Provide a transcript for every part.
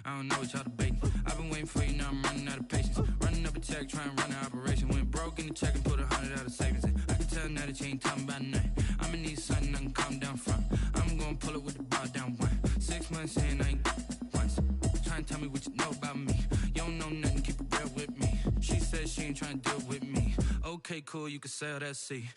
I don't know what y'all debating. I've been waiting for you, now I'm running out of patience. Running up a check, trying to run an operation. Went broke in the check and put 100 out of savings in. I can tell now that you ain't talking about nothing. I'ma need something I can calm down from. I'm gonna pull it with the bar down one. 6 months in, I ain't once. Trying to tell me what you know about me. You don't know nothing, keep it real with me. She said she ain't trying to deal with me. Okay, cool, you can sell that C.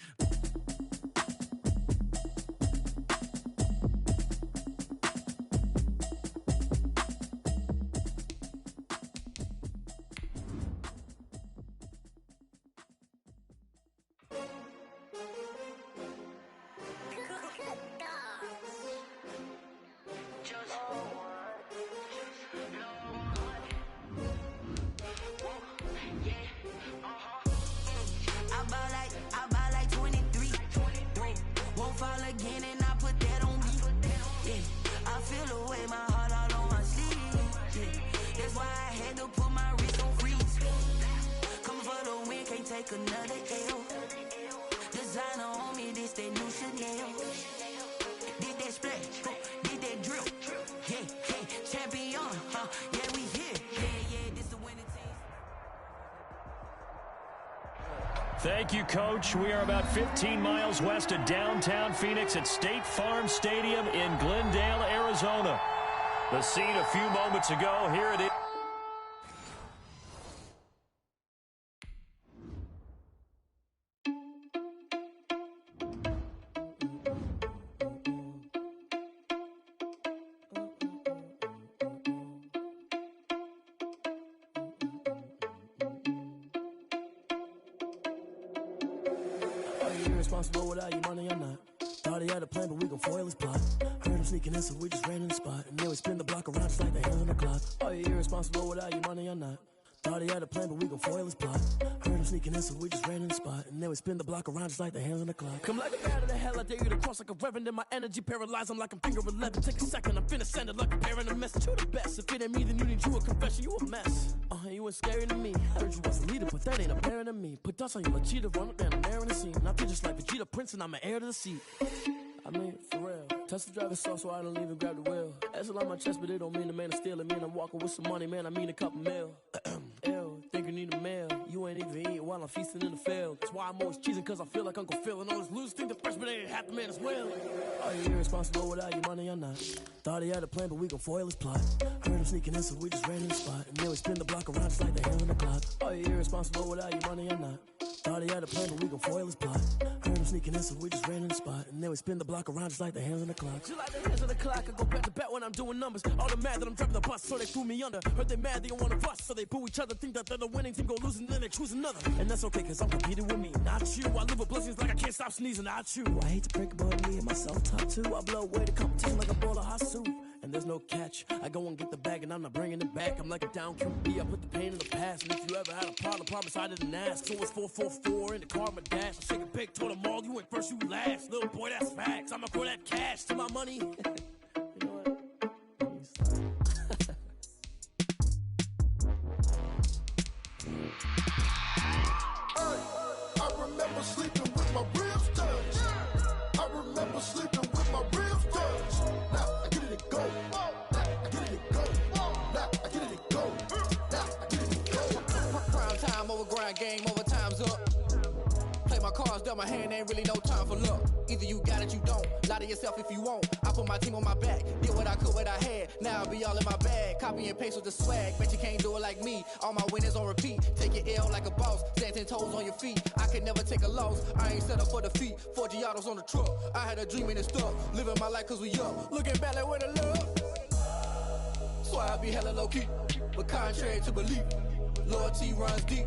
Thank you, Coach. We are about 15 miles west of downtown Phoenix at State Farm Stadium in Glendale, Arizona. The scene a few moments ago. Here it is. Irresponsible without your money or not. Thought he had a plan, but we gon' foil his plot. Heard him sneaking in, so we just ran in the spot. And then we spin the block around just like the hands on the clock. Are you irresponsible without your money or not? Thought he had a plan, but we gon' foil his plot. Heard him sneaking in, so we just ran in the spot. And then we spin the block around just like the hands on the clock. Come like a bat of the hell, I dare you to cross like a reverend. In my energy paralyzed, I'm like I'm finger 11. Take a second, I'm finna send it like a parent a message. You the best, if it ain't me, then you need you a confession. You a mess, you ain't scary to me. Heard you was a leader, but that ain't apparent to me. Put dust on you, like cheetah, run up down the air in the scene. I feel just like Vegeta Prince, and I'm an heir to the seat. I mean, for real. Touch the driver's soft, so I don't even grab the wheel. That's on my chest, but it don't mean the man is stealing. Man, I'm walking with some money, man, I mean a couple mil. Ew, think you need a meal. You ain't even eating while I'm feasting in the field. That's why I'm always cheesing, cause I feel like Uncle Phil. And all those losers think the freshman ain't half the man as well. Are you irresponsible without your money or not? Thought he had a plan, but we gon' foil his plot. Heard him sneaking in, so we just ran in the spot. And then we spin the block around just like the hands on the clock. Are you irresponsible without your money or not? Thought he had a plan, but we gon' foil his plot. Heard him sneaking in, so we just ran in the spot. And then we spin the block around just like the hands on the clock. Just like the hands on the clock, I go back to back when I'm doing numbers. All the mad that I'm driving the bus, so they threw me under. Heard they mad, they don't wanna bust, so they boo each other. Think that they're the winning team, go losing, then they choose another. And that's okay, cause I'm competing with me, not you. I live with blessings like I can't stop sneezing, not you. I hate to break it, but me and myself top two. I blow away the competition like a bowl of hot soup. And there's no catch. I go and get the bag and I'm not bringing it back. I'm like a down QB, I put the pain in the past. And if you ever had a problem, promise I didn't ask. So it's 444 in the car, my dash. I shake a big, told them all, you ain't first, you last. Little boy, that's facts. I'ma pour that cash to my money. You know what? I remember sleeping with my ribs touched. I remember sleeping with my ribs touched. Now I get it and go. Now I get it and go. Now I get it and go. Now I get it and go. Prime time over grind game, over time's up. Play my cards, dealt my hand, ain't really no time for luck. Either you got it, you don't. Lie to yourself if you won't. I put my team on my back, did what I could, what I had. Now I be all in my bag, copy and paste with the swag. Bet you can't do it like me. All my winners on repeat. Take your L like a boss, stand 10 toes on your feet. I can never take a loss. I ain't set up for defeat. 4 Giottos on the truck. I had a dream and it's stuck. Living my life cause we up. Looking back like where the love. So I be hella low key, but contrary to belief, loyalty runs deep.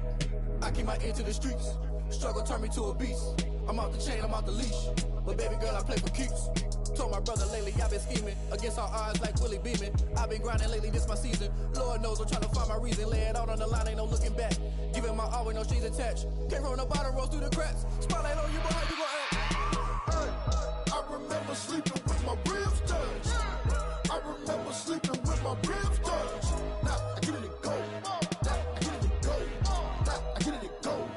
I keep my ear to the streets. Struggle turned me to a beast. I'm out the chain, I'm out the leash. But baby girl, I play for keeps. Told my brother lately, I've been scheming against all odds like Willie Beeman. I've been grinding lately, this my season. Lord knows I'm trying to find my reason. Lay it out on the line, ain't no looking back. Giving my all with no strings attached. Can't roll no bottle, roll through the cracks. Spotlight on you, but how you gon' act? I remember sleeping with my ribs touched. I remember sleeping with my ribs touched. Now I get it and go. Now I get it and go. Now I get it and go.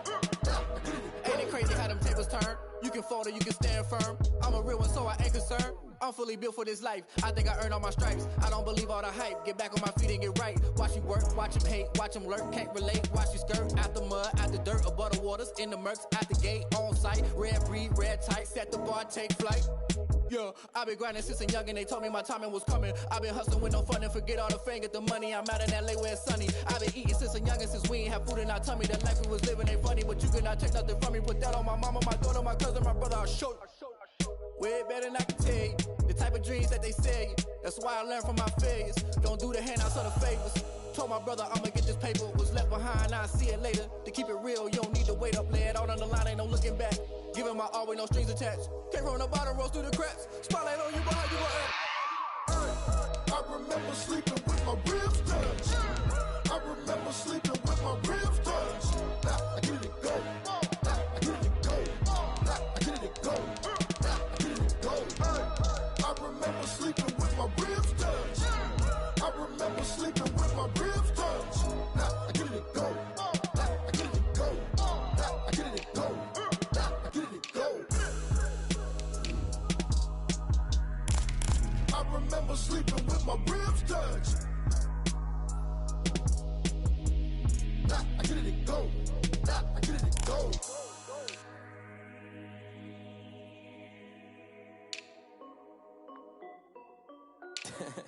Now I get it and go. Ain't it crazy how them tables turn? You can fold or you can stand firm. I'm a real one, so I ain't concerned. I'm fully built for this life. I think I earned all my stripes. I don't believe all the hype. Get back on my feet and get right. Watch you work, watch him hate, watch him lurk. Can't relate, watch you skirt. Out the mud, out the dirt, above the waters, in the murks, out the gate, on site. Red breed, red tight, set the bar, take flight. Yeah, I been grinding since a young and they told me my timing was coming. I been hustling with no fun and forget all the fame, get the money. I'm out in LA where it's sunny. I been eating since a young and since we ain't have food in our tummy. The life we was living ain't funny, but you cannot take nothing from me. Put that on my mama, my daughter, my cousin, my brother, I'll show you. Way better than I can tell you. The type of dreams that they sell you. That's why I learned from my failures. Don't do the handouts or the favors. Told my brother I'ma get this paper. Was left behind, I'll see it later. To keep it real, you don't need to wait up. Lay it out on the line, ain't no looking back. Giving my all with no strings attached. Came from the bottom, rose through the cracks. Spotlight on you, but how you gon' act? I remember sleeping with my ribs touched. I remember sleeping with my ribs touched. Now I get it go. Now I get it go. Now I get it go. Now I get it go. I remember sleeping with my ribs touched. I remember sleeping with my ribs touched. Now I get it go. Now I get it go. Now I get it go. Now I get it go. I remember sleeping with my ribs touched. Now I get it go. Now I get it go.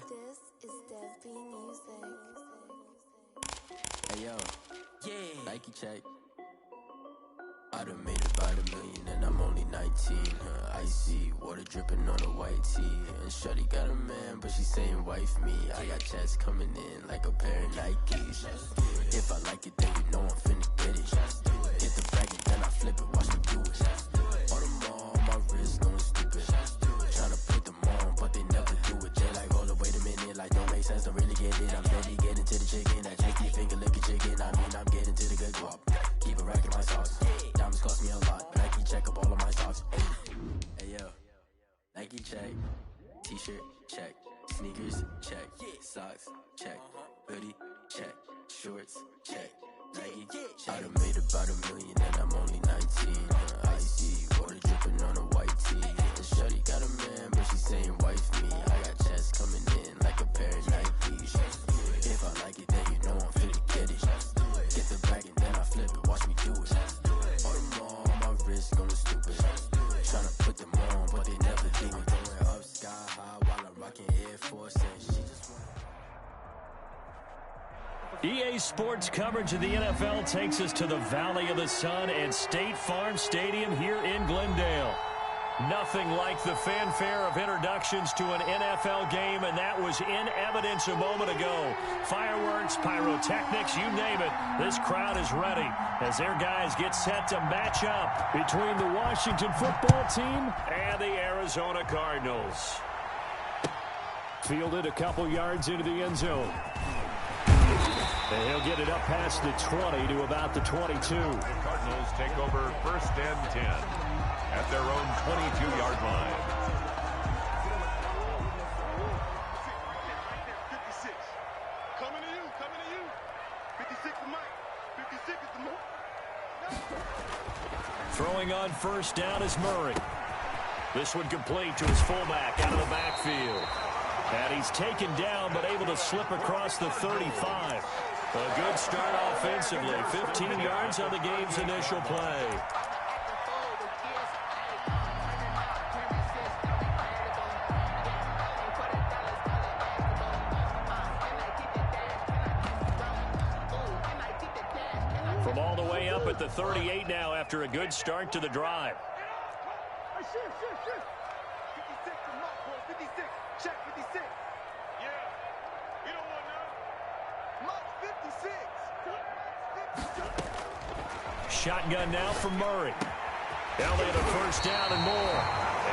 This is Dev B Music. Hey yo, yeah, Nike check. I done made about $1 million and I'm only 19. Icy water dripping on a white tee. And shorty got a man, but she saying wife me. I got checks coming in like a pair of Nikes. If I like it, then you know I'm finna get it. Get the bag and then I flip it, watch me do it. All them all on my wrist going stupid. Tryna put them on, but they never do it. They like, hold up, wait a minute, like don't make sense, don't really get it. I'm steady getting to the chicken, that tricky finger looking chicken. I mean, I'm getting to the good guap. Keep a rack in my sauce. Diamonds cost me a lot, but Nike check up all of my socks. Hey yo, Nike check. T-shirt check. Sneakers check. Socks check. Hoodie check. Shorts check. Nike I done made about $1 million and I'm only 19. Icy water dripping on a white tee. And shorty got a man, but she saying wife me. I got checks coming in like a pair of Nikes. If I like it, then you know I'm finna get it. Get the bag and then I flip it, watch me do it. All them all on my wrist going stupid. Tryna put them on, but they never do it. Going up sky high while I'm rocking Air Force and she just EA Sports coverage of the NFL takes us to the Valley of the Sun and State Farm Stadium here in Glendale. Nothing like the fanfare of introductions to an NFL game, and that was in evidence a moment ago. Fireworks, pyrotechnics, you name it. This crowd is ready as their guys get set to match up between the Washington football team and the Arizona Cardinals. Fielded a couple yards into the end zone. And he'll get it up past the 20 to about the 22. The Cardinals take over 1st and 10 at their own 22-yard line. 56. Coming to you. 56 to Mike. 56 is the move. Throwing on 1st down is Murray. This one complete to his fullback out of the backfield. And he's taken down but able to slip across the 35. A good start offensively. 15 yards on the game's initial play. From all the way up at the 38 now after a good start to the drive. Shift. 56 to Mike, boys. 56. Check 56. Yeah. You don't want none. Mike 56. Shotgun now from Murray. They'll lead a 1st down and more.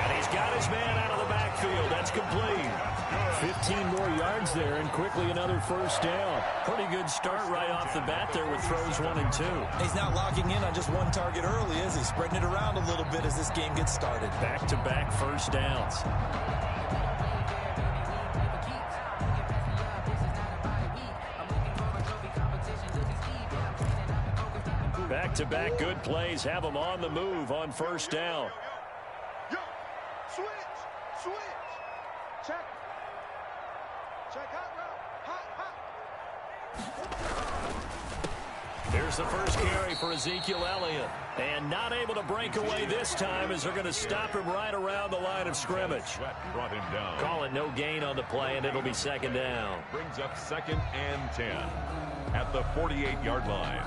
And he's got his man out of the backfield. That's complete. 15 more yards there and quickly another 1st down. Pretty good start right off the bat there with throws 1 and 2. He's not locking in on just one target early, is he? Spreading it around a little bit as this game gets started. Back-to-back 1st downs. Back-to-back good plays have them on the move on 1st down. Switch. Check. Check hot route. Hot. Here's the first carry for Ezekiel Elliott. And not able to break away this time as they're going to stop him right around the line of scrimmage. Sweat brought him down. Call it no gain on the play, and it'll be second down. Brings up 2nd and 10 at the 48-yard line.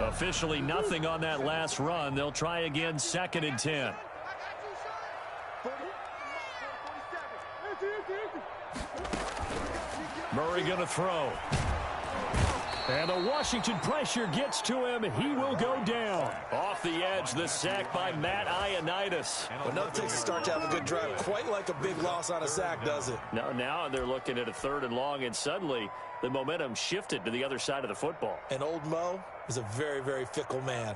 Officially nothing on that last run. They'll try again, 2nd and 10. Murray going to throw. And the Washington pressure gets to him. He will go down. Off the edge, the sack by Matt Ioannidis. But nothing takes a start to have a good drive. Quite like a big loss on a sack, does it? Now they're looking at a 3rd and long, and suddenly the momentum shifted to the other side of the football. And old Mo is a very, very fickle man.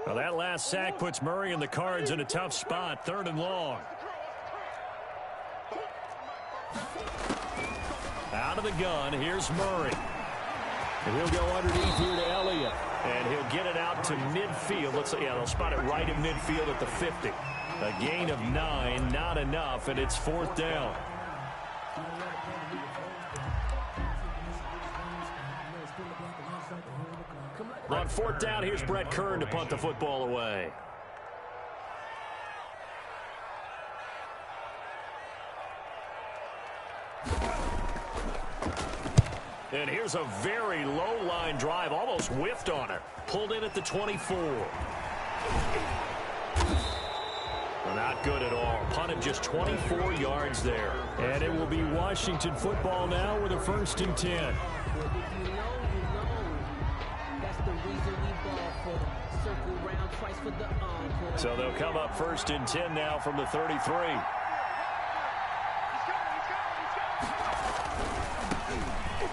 Well, that last sack puts Murray and the Cards in a tough spot. 3rd and long. Out of the gun, here's Murray. And he'll go underneath here to Elliott. And he'll get it out to midfield. They'll spot it right in midfield at the 50. A gain of 9, not enough, and it's 4th down. On 4th down, here's Brett Kern to punt the football away. And here's a very low line drive, almost whiffed on it. Pulled in at the 24. Well, not good at all. Punted just 24 yards there. And it will be Washington football now with a 1st and 10. So they'll come up 1st and 10 now from the 33.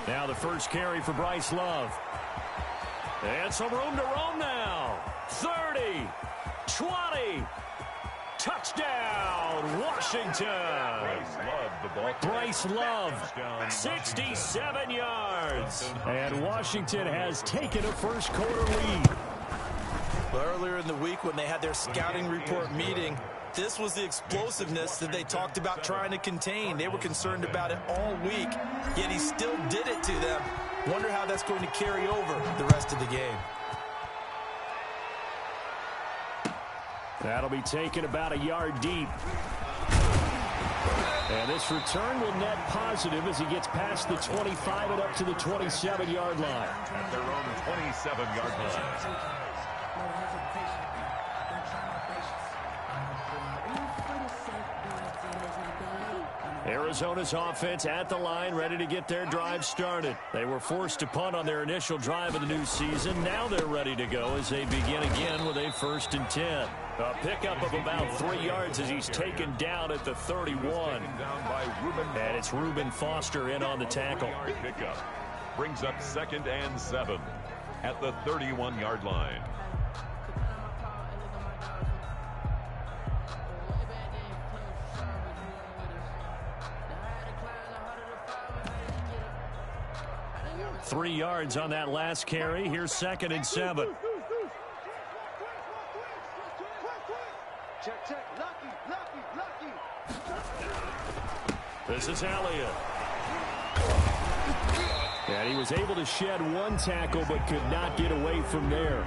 Now the first carry for Bryce Love. And some room to roam now. 30, 20, touchdown, Washington. Bryce Love, 67 yards. And Washington has taken a first quarter lead. Well, earlier in the week when they had their scouting report meeting, this was the explosiveness that they talked about trying to contain. They were concerned about it all week, yet he still did it to them. Wonder how that's going to carry over the rest of the game. That'll be taken about a yard deep. And this return will net positive as he gets past the 25 and up to the 27-yard line. At their own 27-yard line. Arizona's offense at the line, ready to get their drive started. They were forced to punt on their initial drive of the new season. Now they're ready to go as they begin again with a 1st and 10. A pickup of about 3 yards as he's taken down at the 31. And it's Reuben Foster in on the tackle. Pickup brings up 2nd and 7 at the 31-yard line. Three yards on that last carry. Here's 2nd and 7. Check. Lucky. This is Elliott. And he was able to shed one tackle but could not get away from there.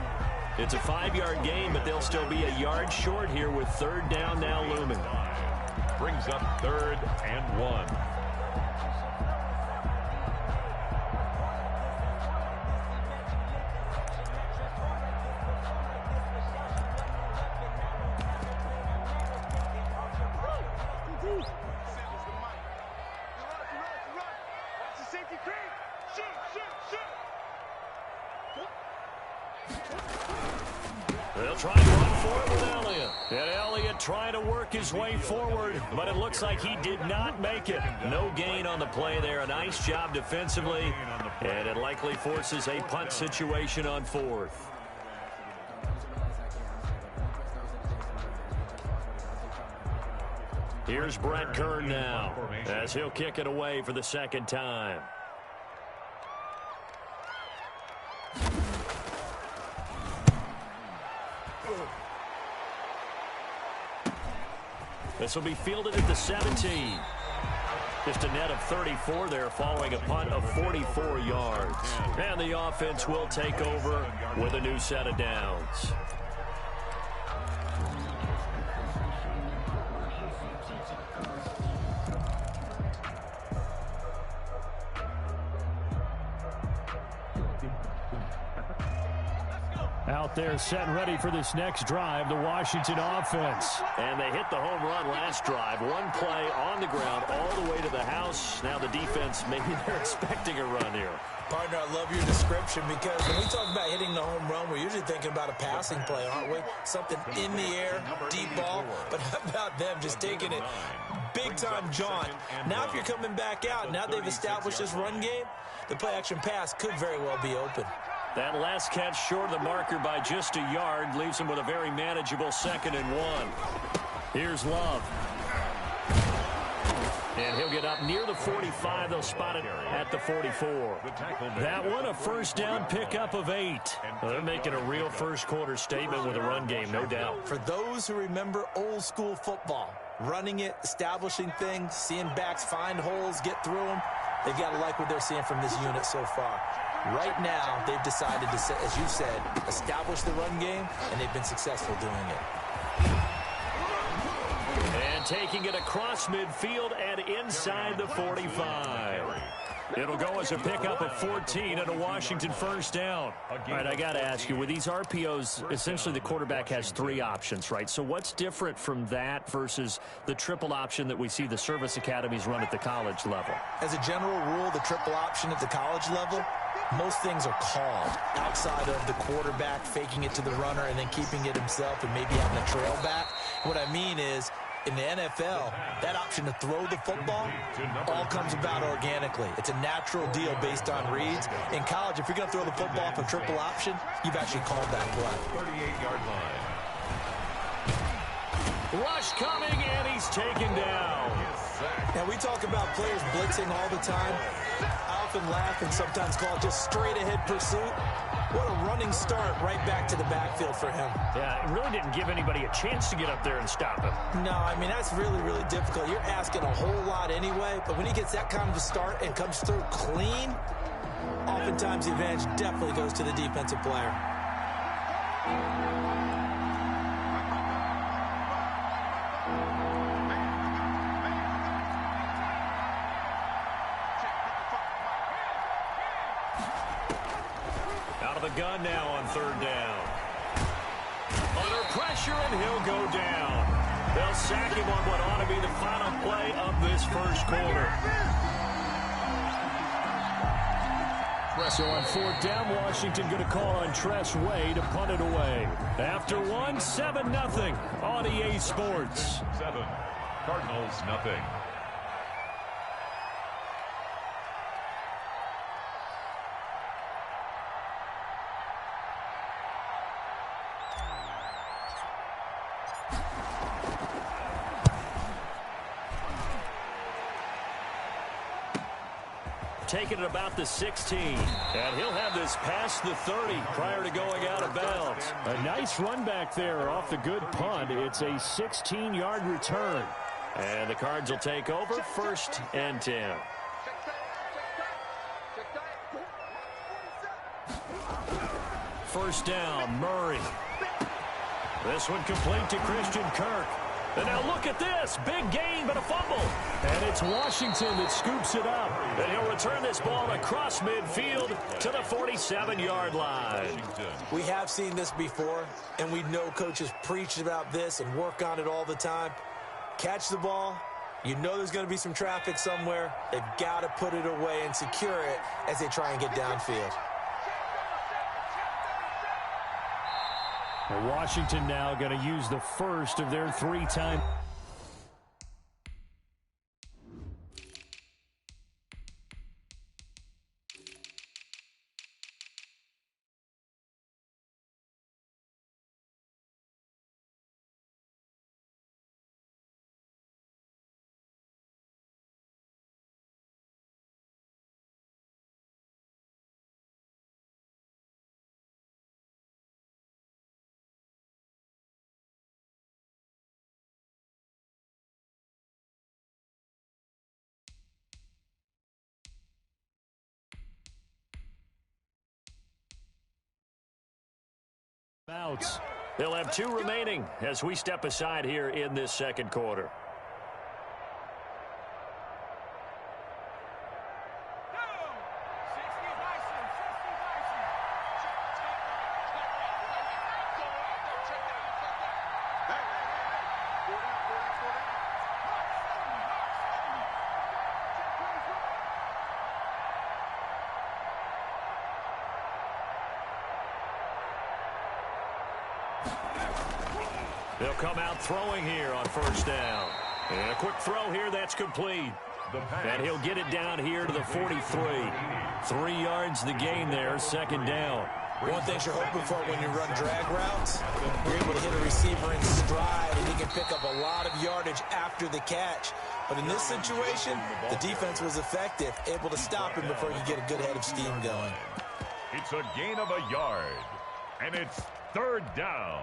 It's a 5-yard gain, but they'll still be a yard short here with 3rd down now looming. Brings up 3rd and 1. They'll try and run for it with Elliott. And Elliott trying to work his way forward, but it looks like he did not make it. No gain on the play there. A nice job defensively, and it likely forces a punt situation on 4th. Here's Brett Kern now as he'll kick it away for the second time. This will be fielded at the 17. Just a net of 34 there following a punt of 44 yards. And the offense will take over with a new set of downs. Out there set and ready for this next drive, the Washington offense. And they hit the home run last drive. One play on the ground all the way to the house. Now the defense, maybe they're expecting a run here. Partner, I love your description because when we talk about hitting the home run, we're usually thinking about a passing play, aren't we? Something in the air, deep ball. But how about them just taking it big-time jaunt? Now if you're coming back out, now they've established this run game, the play-action pass could very well be open. That last catch short of the marker by just a yard leaves him with a very manageable 2nd and 1. Here's Love. And he'll get up near the 45. They'll spot it at the 44. That one a first down pickup of 8. Well, they're making a real first quarter statement with a run game, no doubt. For those who remember old school football, running it, establishing things, seeing backs find holes, get through them, they've got to like what they're seeing from this unit so far. Right now, they've decided to, as you said, establish the run game, and they've been successful doing it. And taking it across midfield and inside the 45. It'll go as a pickup of 14 and a Washington first down. All right, I got to ask you, with these RPOs, essentially the quarterback has 3 options, right? So what's different from that versus the triple option that we see the service academies run at the college level? As a general rule, the triple option at the college level, most things are called outside of the quarterback faking it to the runner and then keeping it himself and maybe having a trail back. What I mean is, in the NFL, that option to throw the football all comes about organically. It's a natural deal based on reads. In college, if you're going to throw the football for triple option, you've actually called that play. 38-yard line. Rush coming, and he's taken down. Now, we talk about players blitzing all the time. I often laugh and sometimes call it just straight-ahead pursuit. What a running start right back to the backfield for him. Yeah, it really didn't give anybody a chance to get up there and stop him. No, I mean, that's really, really difficult. You're asking a whole lot anyway, but when he gets that kind of a start and comes through clean, oftentimes the advantage definitely goes to the defensive player. The gun now on 3rd down. Under pressure, and he'll go down. They'll sack him on what ought to be the final play of this first quarter. So on 4th down, Washington going to call on Tress Way to punt it away. After 1, 7-0 on EA Sports. 7, Cardinals nothing. Taking it about the 16. And he'll have this past the 30 prior to going out of bounds. A nice run back there off the good punt. It's a 16-yard return. And the Cards will take over 1st and 10. First down, Murray. This one complete to Christian Kirk. And now look at this. Big gain, but a fumble. And it's Washington that scoops it up. And he'll return this ball across midfield to the 47-yard line. We have seen this before, and we know coaches preach about this and work on it all the time. Catch the ball. You know there's going to be some traffic somewhere. They've got to put it away and secure it as they try and get downfield. Washington now going to use the first of their 3-time Outs. They'll have 2 remaining as we step aside here in this second quarter. They'll come out throwing here on first down. And a quick throw here that's complete. And he'll get it down here to the 43. 3 yards the gain there, second down. One thing you're hoping for when you run drag routes, you're able to hit a receiver in stride, and he can pick up a lot of yardage after the catch. But in this situation, the defense was effective, able to stop him before he could get a good head of steam going. It's a gain of a yard, and it's third down.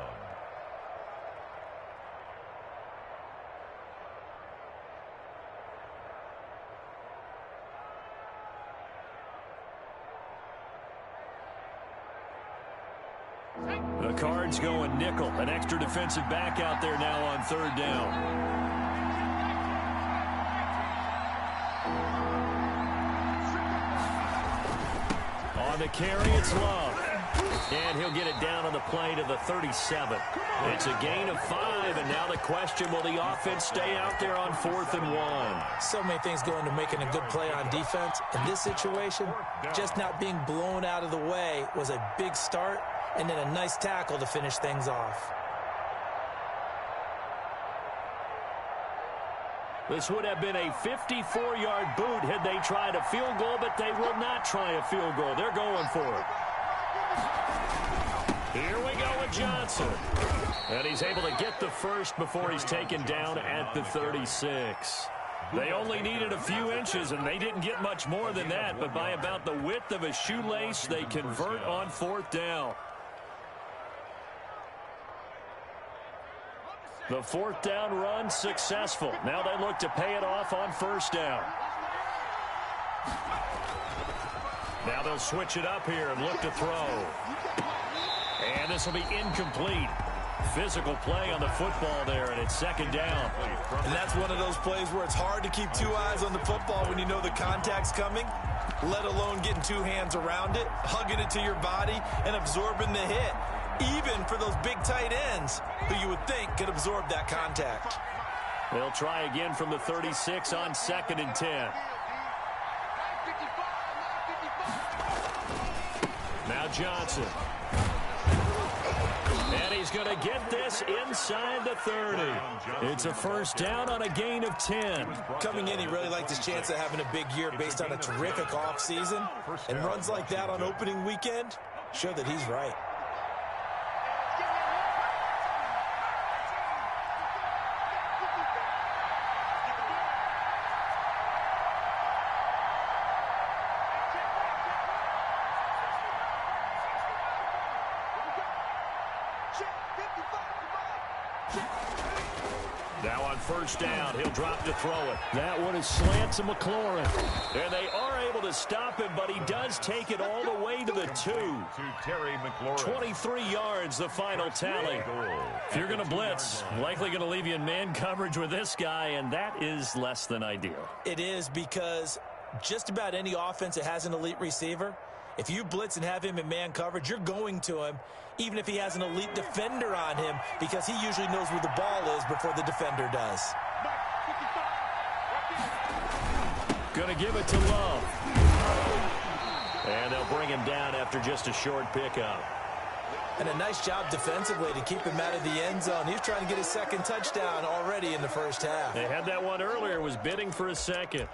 The Cards going nickel. An extra defensive back out there now on third down. On the carry, it's Love. And he'll get it down on the play to the 37. It's a gain of 5, and now the question, will the offense stay out there on 4th and 1? So many things go into making a good play on defense. In this situation, just not being blown out of the way was a big start, and then a nice tackle to finish things off. This would have been a 54-yard boot had they tried a field goal, but they will not try a field goal. They're going for it. Here we go with Johnson. And he's able to get the first before he's taken down at the 36. They only needed a few inches, and they didn't get much more than that, but by about the width of a shoelace, they convert on 4th down. The 4th down run successful. Now they look to pay it off on first down. Now they'll switch it up here and look to throw. And this will be incomplete. Physical play on the football there, and it's second down. And that's one of those plays where it's hard to keep 2 eyes on the football when you know the contact's coming, let alone getting 2 hands around it, hugging it to your body, and absorbing the hit. Even for those big tight ends who you would think could absorb that contact. They'll try again from the 36 on 2nd and 10. Now Johnson. And he's going to get this inside the 30. It's a first down on a gain of 10. Coming in, he really liked his chance of having a big year based on a terrific offseason. And runs like that on opening weekend show that he's right. Now on first down, he'll drop to throw it. That one is slant to McLaurin. And they are able to stop him, but he does take it all the way to the 2. Terry McLaurin. 23 yards, the final tally. If you're going to blitz, likely going to leave you in man coverage with this guy, and that is less than ideal. It is, because just about any offense that has an elite receiver, if you blitz and have him in man coverage, you're going to him, even if he has an elite defender on him, because he usually knows where the ball is before the defender does. Going to give it to Love. And they'll bring him down after just a short pickup. And a nice job defensively to keep him out of the end zone. He's trying to get his second touchdown already in the first half. They had that one earlier, was bidding for a second.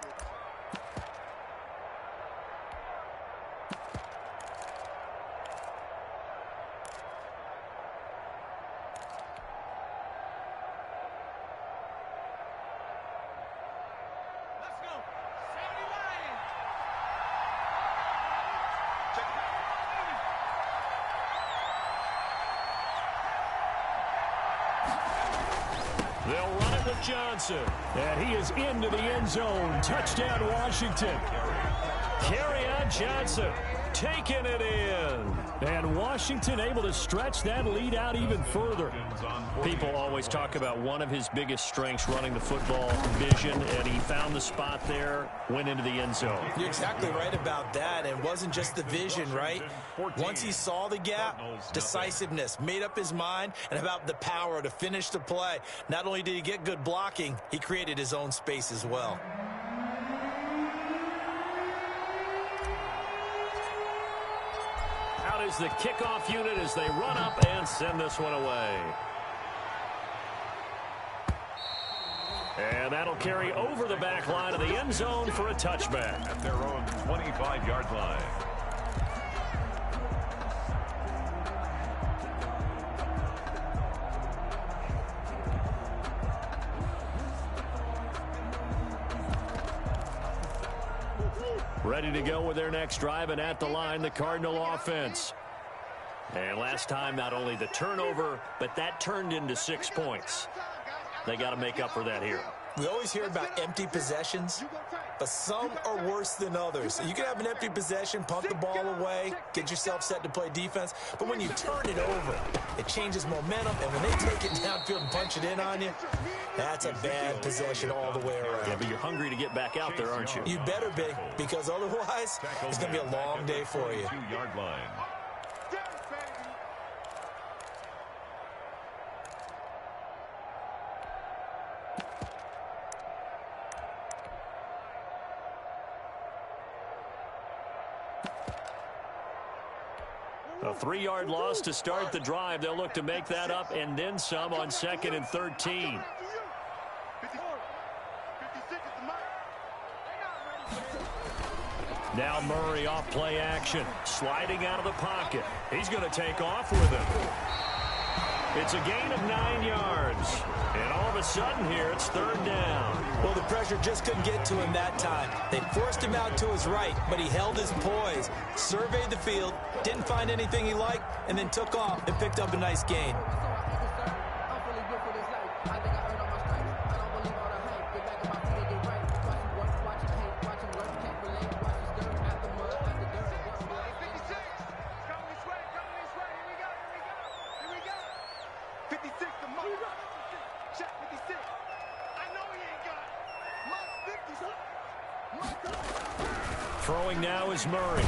They'll run it with Johnson. And he is into the end zone. Touchdown, Washington. Kerryon Johnson taking it in. And Washington able to stretch that lead out even further. People always talk about one of his biggest strengths running the football, vision, and he found the spot there, went into the end zone. You're exactly right about that. It wasn't just the vision, right? Once he saw the gap, decisiveness, made up his mind, and about the power to finish the play. Not only did he get good blocking, he created his own space as well. Out is the kickoff unit as they run up and send this one away. And that'll carry over the back line of the end zone for a touchback. At their own 25-yard line. Ready to go with their next drive, and at the line, the Cardinal offense. And last time, not only the turnover, but that turned into 6 points. They got to make up for that here. We always hear about empty possessions, but some are worse than others. You can have an empty possession, pump the ball away, get yourself set to play defense, but when you turn it over, it changes momentum, and when they take it downfield and punch it in on you, that's a bad possession all the way around. Yeah, but you're hungry to get back out there, aren't you? You better be, because otherwise, it's going to be a long day for you. 2-yard line. A 3-yard loss to start the drive. They'll look to make that up and then some on 2nd and 13. Now Murray off play action. Sliding out of the pocket. He's going to take off with it. It's a gain of 9 yards. And all of a sudden here, it's 3rd down. Well, the pressure just couldn't get to him that time. They forced him out to his right, but he held his poise, surveyed the field, didn't find anything he liked, and then took off and picked up a nice gain. Throwing now is Murray.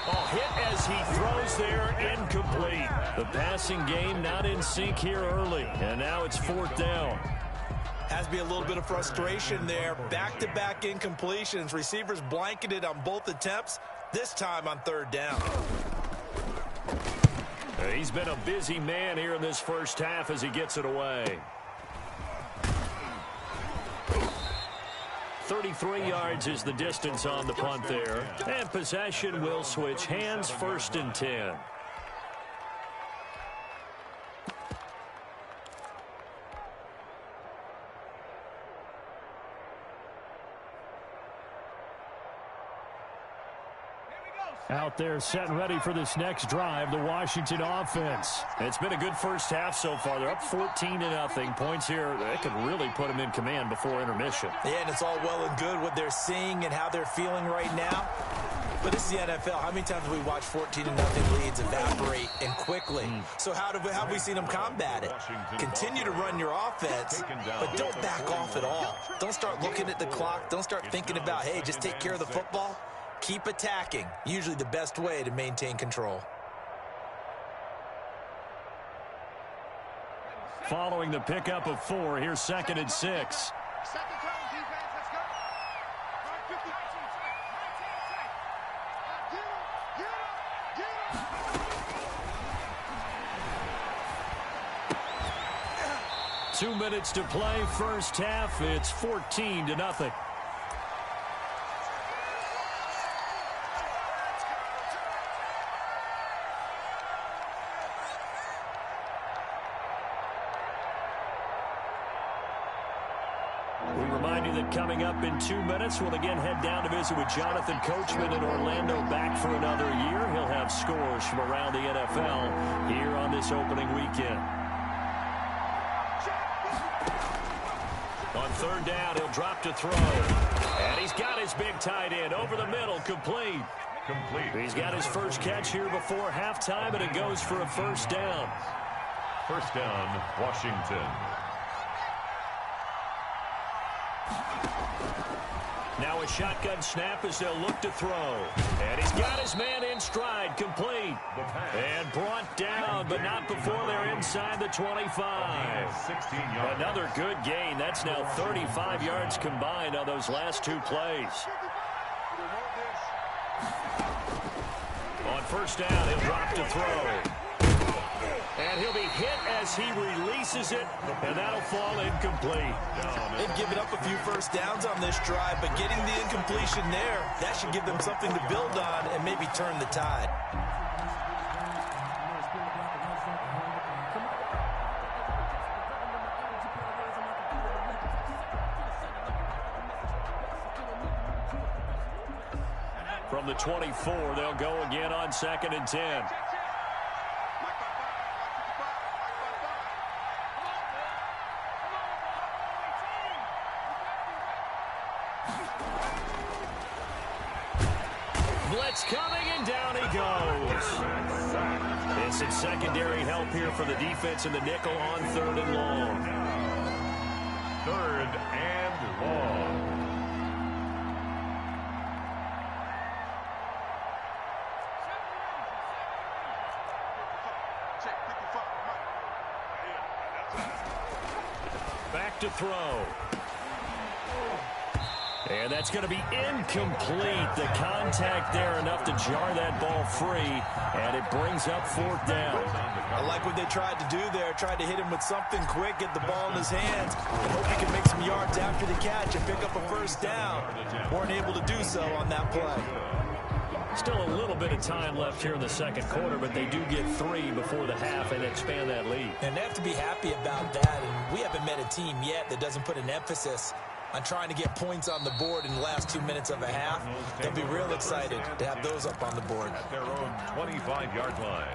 Oh, hit as he throws there, incomplete. The passing game not in sync here early, and now it's 4th down. Has to be a little bit of frustration there. Back-to-back incompletions. Receivers blanketed on both attempts, this time on 3rd down. He's been a busy man here in this first half as he gets it away. 33 yards is the distance on the punt there. And possession will switch hands, 1st and 10. Out there set and ready for this next drive, the Washington offense. It's been a good first half so far. They're up 14-0. Points here, they could really put them in command before intermission. Yeah, and it's all well and good what they're seeing and how they're feeling right now. But this is the NFL. How many times have we watched 14-0 leads evaporate and quickly? So how have we seen them combat it? Continue to run your offense, but don't back off at all. Don't start looking at the clock. Don't start thinking about, hey, just take care of the football. Keep attacking. Usually the best way to maintain control. Following the pickup of 4, here's 2nd and 6. 2 minutes to play, first half. It's 14-0. Coming up in 2 minutes, we'll again head down to visit with Jonathan Coachman in Orlando, back for another year. He'll have scores from around the NFL here on this opening weekend. On 3rd down, he'll drop to throw. And he's got his big tight end over the middle, complete. complete. He's got his first catch here before halftime, and it goes for a first down. First down, Washington. Now a shotgun snap as they'll look to throw. And he's got his man in stride, complete. And brought down, but not before they're inside the 25. 16 yards. Another good gain. That's now 35 yards combined on those last two plays. On first down, he'll drop to throw. And he'll be hit as he releases it, and that'll fall incomplete. They've given up a few first downs on this drive, but getting the incompletion there, that should give them something to build on and maybe turn the tide. From the 24, they'll go again on 2nd and 10. Blitz coming, and down he goes. And some secondary help here for the defense in the nickel on 3rd and long. 3rd and long. Back to throw. And that's going to be incomplete. The contact there enough to jar that ball free, and it brings up 4th down. I like what they tried to do there, tried to hit him with something quick, get the ball in his hands, and hope he can make some yards after the catch and pick up a first down. Weren't able to do so on that play. Still a little bit of time left here in the second quarter, but they do get 3 before the half and expand that lead. And they have to be happy about that, and we haven't met a team yet that doesn't put an emphasis on trying to get points on the board in the last 2 minutes of a half. They'll be real excited to have those up on the board. At their own 25-yard line.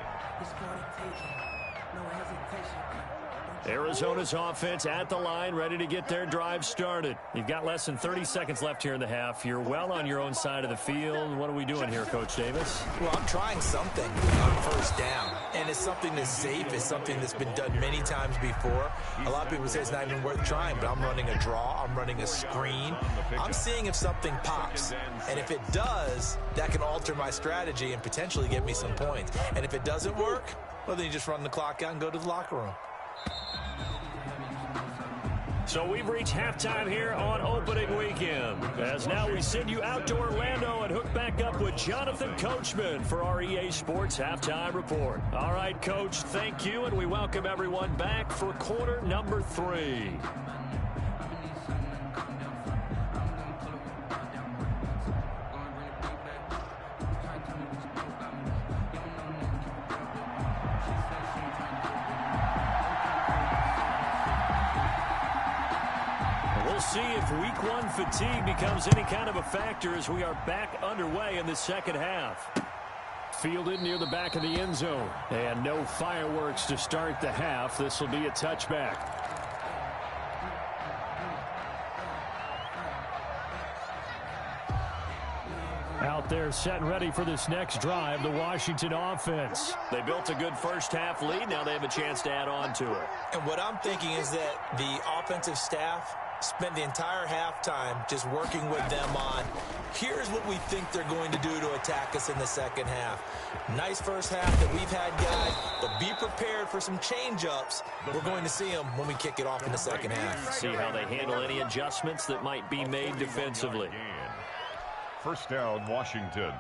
Arizona's offense at the line, ready to get their drive started. You've got less than 30 seconds left here in the half. You're well on your own side of the field. What are we doing here, Coach Davis? Well, I'm trying something on first down, and it's something that's safe. It's something that's been done many times before. A lot of people say it's not even worth trying, but I'm running a draw. I'm running a screen. I'm seeing if something pops, and if it does, that can alter my strategy and potentially get me some points. And if it doesn't work, well, then you just run the clock out and go to the locker room. So we've reached halftime here on opening weekend. As now we send you out to Orlando and hook back up with Jonathan Coachman for our EA Sports Halftime Report. All right, Coach, thank you, and we welcome everyone back for quarter number 3. See if week 1 fatigue becomes any kind of a factor as we are back underway in the second half. Fielded near the back of the end zone. And no fireworks to start the half. This will be a touchback. Out there set and ready for this next drive, the Washington offense. They built a good first half lead. Now they have a chance to add on to it. And what I'm thinking is that the offensive staff spent the entire halftime just working with them on, here's what we think they're going to do to attack us in the second half. Nice first half that we've had, guys, but be prepared for some change-ups. We're going to see them when we kick it off in the second half. See how they handle any adjustments that might be made defensively. First down, Washington.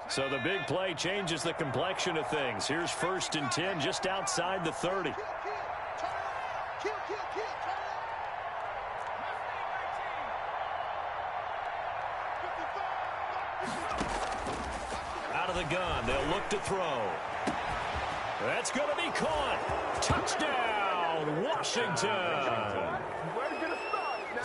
So the big play changes the complexion of things. Here's 1st and 10 just outside the 30. Out of the gun, they'll look to throw. That's going to be caught. Touchdown, Washington.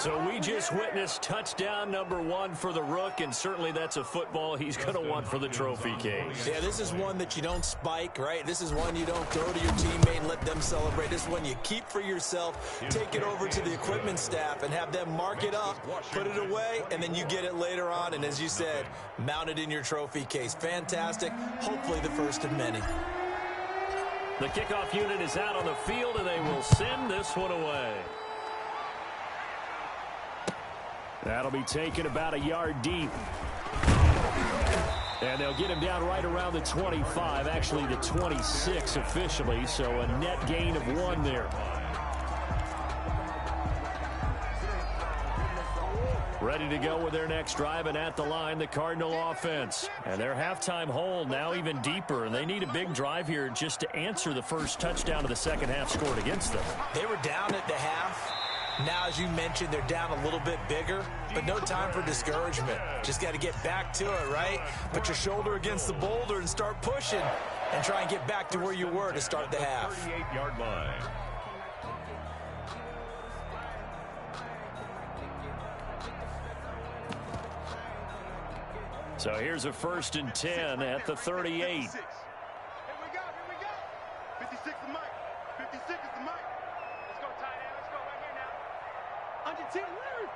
So we just witnessed touchdown number 1 for the Rook, and certainly that's a football he's going to want for the trophy case. Yeah, this is one that you don't spike, right? This is one you don't throw to your teammate and let them celebrate. This is one you keep for yourself, take it over to the equipment staff and have them mark it up, put it away, and then you get it later on. And as you said, mount it in your trophy case. Fantastic. Hopefully the first of many. The kickoff unit is out on the field, and they will send this one away. That'll be taken about a yard deep. And they'll get him down right around the 25, actually the 26 officially, so a net gain of 1 there. Ready to go with their next drive, and at the line, the Cardinal offense. And their halftime hold now even deeper, and they need a big drive here just to answer the first touchdown of the second half scored against them. They were down at the half. Now, as you mentioned, they're down a little bit bigger, but no time for discouragement. Just got to get back to it, right? Put your shoulder against the boulder and start pushing and try and get back to where you were to start the half. 38-yard line. So here's a 1st and 10 at the 38. Here we go. 56 is Mike. 56 is the Mike. Let's go, tight end. Let's go right here now. Under 10, Larry.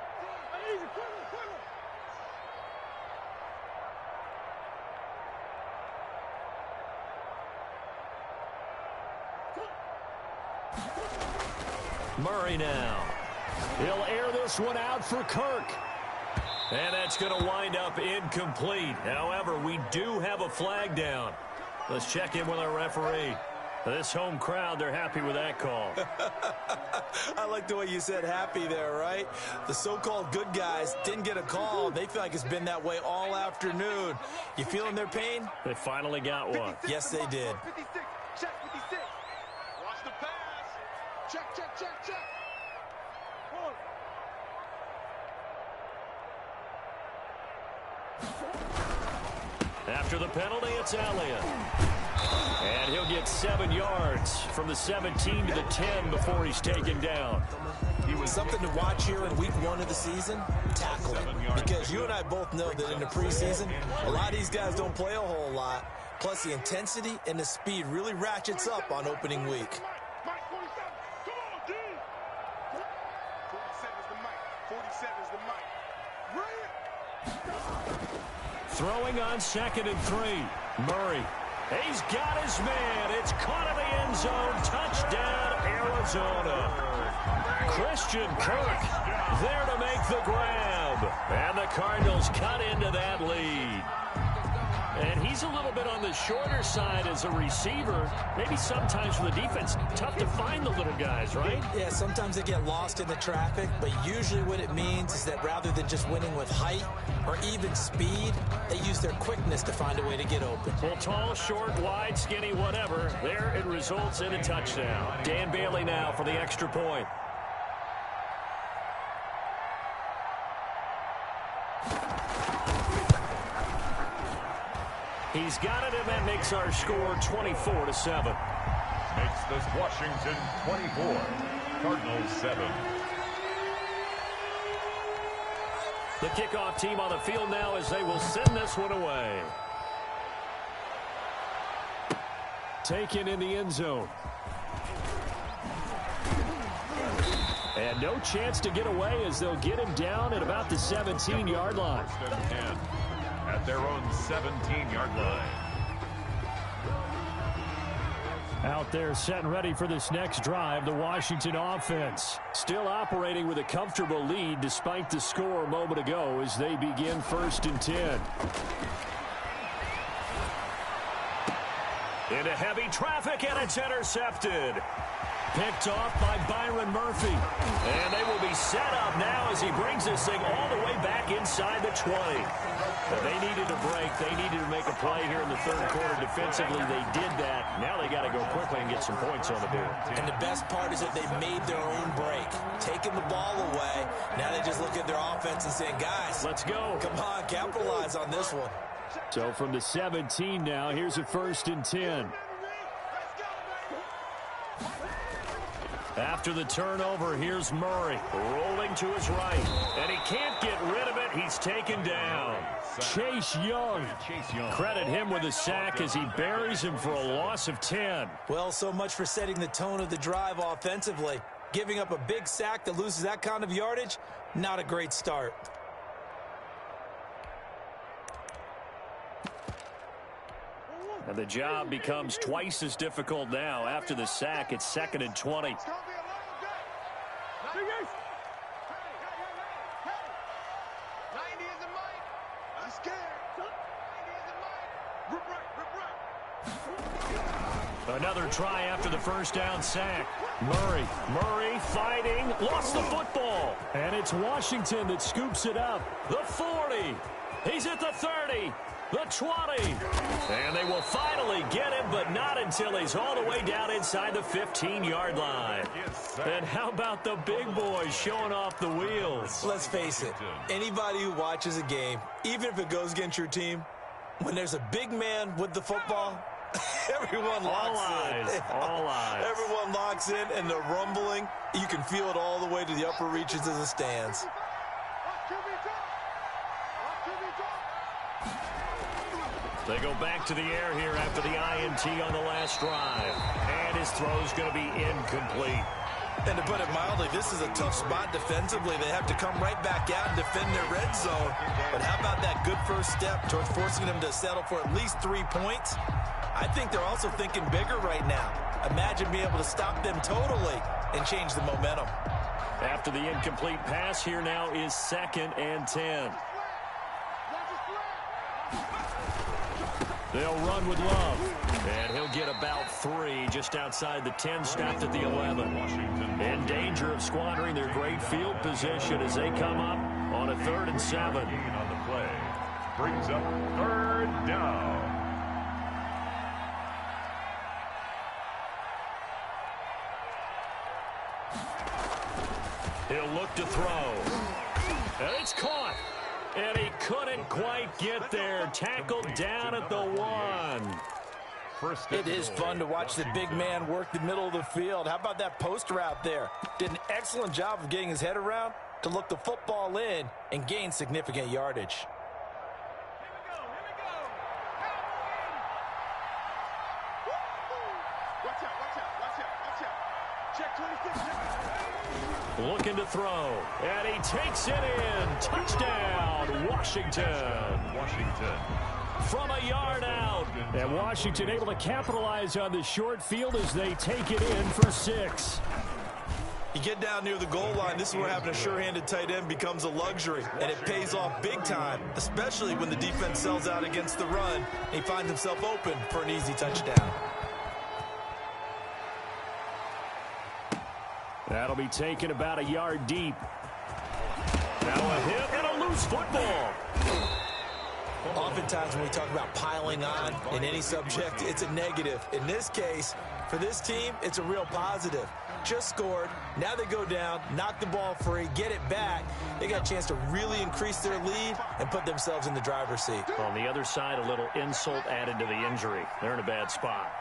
Easy, quicker. Murray now. He'll air this one out for Kirk. And that's going to wind up incomplete. However, we do have a flag down. Let's check in with our referee. This home crowd, they're happy with that call. I like the way you said happy there, right? The so-called good guys didn't get a call. They feel like it's been that way all afternoon. You feeling their pain? They finally got one. Yes, they did. 56. Check 56. Watch the pass. Check. Hold. After the penalty, it's Elliott. And he'll get 7 yards from the 17 to the 10 before he's taken down. Something to watch here in week 1 of the season, tackling. Because you and I both know that in the preseason, a lot of these guys don't play a whole lot. Plus, the intensity and the speed really ratchets up on opening week. Mike 47. Come on, D. 47 is the Mike. 47 is the Mike. Right. Throwing on 2nd and 3. Murray. He's got his man. It's caught in the end zone. Touchdown, Arizona. Christian Kirk there to make the grab. And the Cardinals cut into that lead. And he's a little bit on the shorter side as a receiver. Maybe sometimes for the defense, tough to find the little guys, right? Yeah, sometimes they get lost in the traffic, but usually what it means is that rather than just winning with height or even speed, they use their quickness to find a way to get open. Well, tall, short, wide, skinny, whatever, there it results in a touchdown. Dan Bailey now for the extra point. He's got it, and that makes our score 24-7. Makes this Washington 24, Cardinals 7. The kickoff team on the field now as they will send this one away. Taken in the end zone. And no chance to get away as they'll get him down at about the 17-yard line. 1st and 10 at their own 17-yard line. Out there set and ready for this next drive, the Washington offense. Still operating with a comfortable lead despite the score a moment ago as they begin 1st and 10. Into heavy traffic, and it's intercepted. Picked off by Byron Murphy. And they will be set up now as he brings this thing all the way back inside the 20. But they needed a break. They needed to make a play here in the 3rd quarter defensively. They did that. Now they got to go quickly and get some points on the board. And the best part is that they made their own break. Taking the ball away. Now they just look at their offense and saying, guys, let's go. Come on, capitalize on this one. So from the 17 now, here's a 1st and 10. After the turnover, here's Murray. Rolling to his right. And he can't get rid of it. He's taken down. Chase Young. Credit him with a sack as he buries him for a loss of 10. Well, so much for setting the tone of the drive offensively. Giving up a big sack that loses that kind of yardage, not a great start. And the job becomes twice as difficult now. After the sack, it's 2nd and 20. Another try after the first down sack. Murray fighting, lost the football. And it's Washington that scoops it up. The 40. He's at the 30. The 20. And they will finally get him, but not until he's all the way down inside the 15-yard line. And how about the big boys showing off the wheels? Let's face it, anybody who watches a game, even if it goes against your team, when there's a big man with the football, everyone locks in. All eyes. Everyone locks in, and the rumbling, you can feel it all the way to the upper reaches of the stands. They go back to the air here after the INT on the last drive. And his throw's going to be incomplete. And to put it mildly, this is a tough spot defensively. They have to come right back out and defend their red zone. But how about that good first step towards forcing them to settle for at least 3 points? I think they're also thinking bigger right now. Imagine being able to stop them totally and change the momentum. After the incomplete pass, here now is 2nd and 10. They'll run with Love, and he'll get about 3 just outside the 10, stopped at the 11. In danger of squandering their great field position as they come up on a 3rd and 7. On the play brings up 3rd down. He'll look to throw, and it's caught. And he couldn't quite get there. Tackled down at the 1. It is fun to watch the big man work the middle of the field. How about that post route there? Did an excellent job of getting his head around to look the football in and gain significant yardage. Looking to throw, and he takes it in. Touchdown, Washington. From a yard out. And Washington able to capitalize on the short field as they take it in for 6. You get down near the goal line, this is where having a sure-handed tight end becomes a luxury, and it pays off big time, especially when the defense sells out against the run, and he finds himself open for an easy touchdown. That'll be taken about a yard deep. Now a hit and a loose football. Oftentimes when we talk about piling on in any subject, it's a negative. In this case, for this team, it's a real positive. Just scored. Now they go down, knock the ball free, get it back. They got a chance to really increase their lead and put themselves in the driver's seat. On the other side, a little insult added to the injury. They're in a bad spot.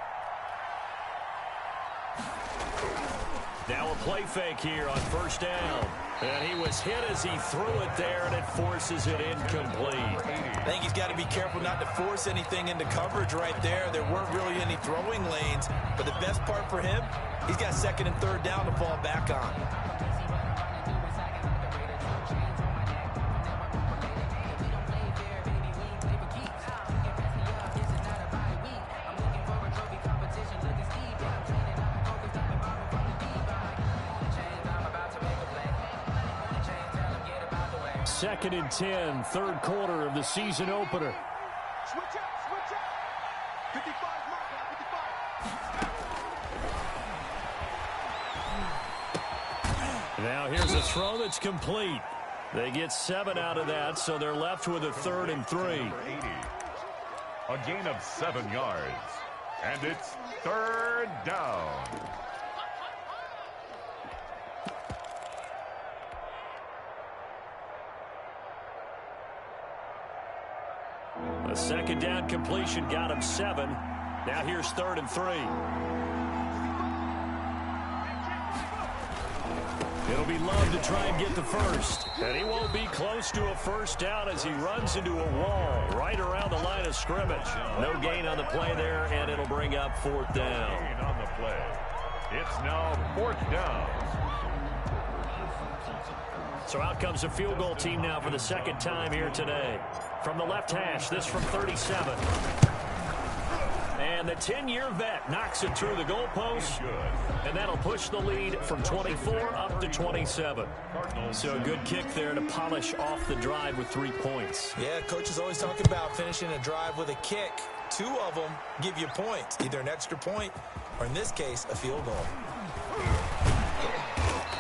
Now a play fake here on 1st down. And he was hit as he threw it there, and it forces it incomplete. I think he's got to be careful not to force anything into coverage right there. There weren't really any throwing lanes. But the best part for him, he's got 2nd and 3rd down to fall back on. Second and 10, 3rd quarter of the season opener. Switch up. 55, mark, 55. Now here's a throw that's complete. They get 7 out of that, so they're left with a 3rd and 3. A gain of 7 yards. And it's 3rd down. A 2nd down completion got him 7. Now here's 3rd and 3. It'll be Love to try and get the first. And he won't be close to a first down as he runs into a wall right around the line of scrimmage. No gain on the play there, and it'll bring up fourth down. No gain on the play. It's now fourth down. So out comes a field goal team now for the second time here today. From the left hash, this from 37. And the 10-year vet knocks it through the goalpost, and that'll push the lead from 24 up to 27. So a good kick there to polish off the drive with 3 points. Yeah, coaches always talk about finishing a drive with a kick. 2 of them give you points, either an extra point or, in this case, a field goal.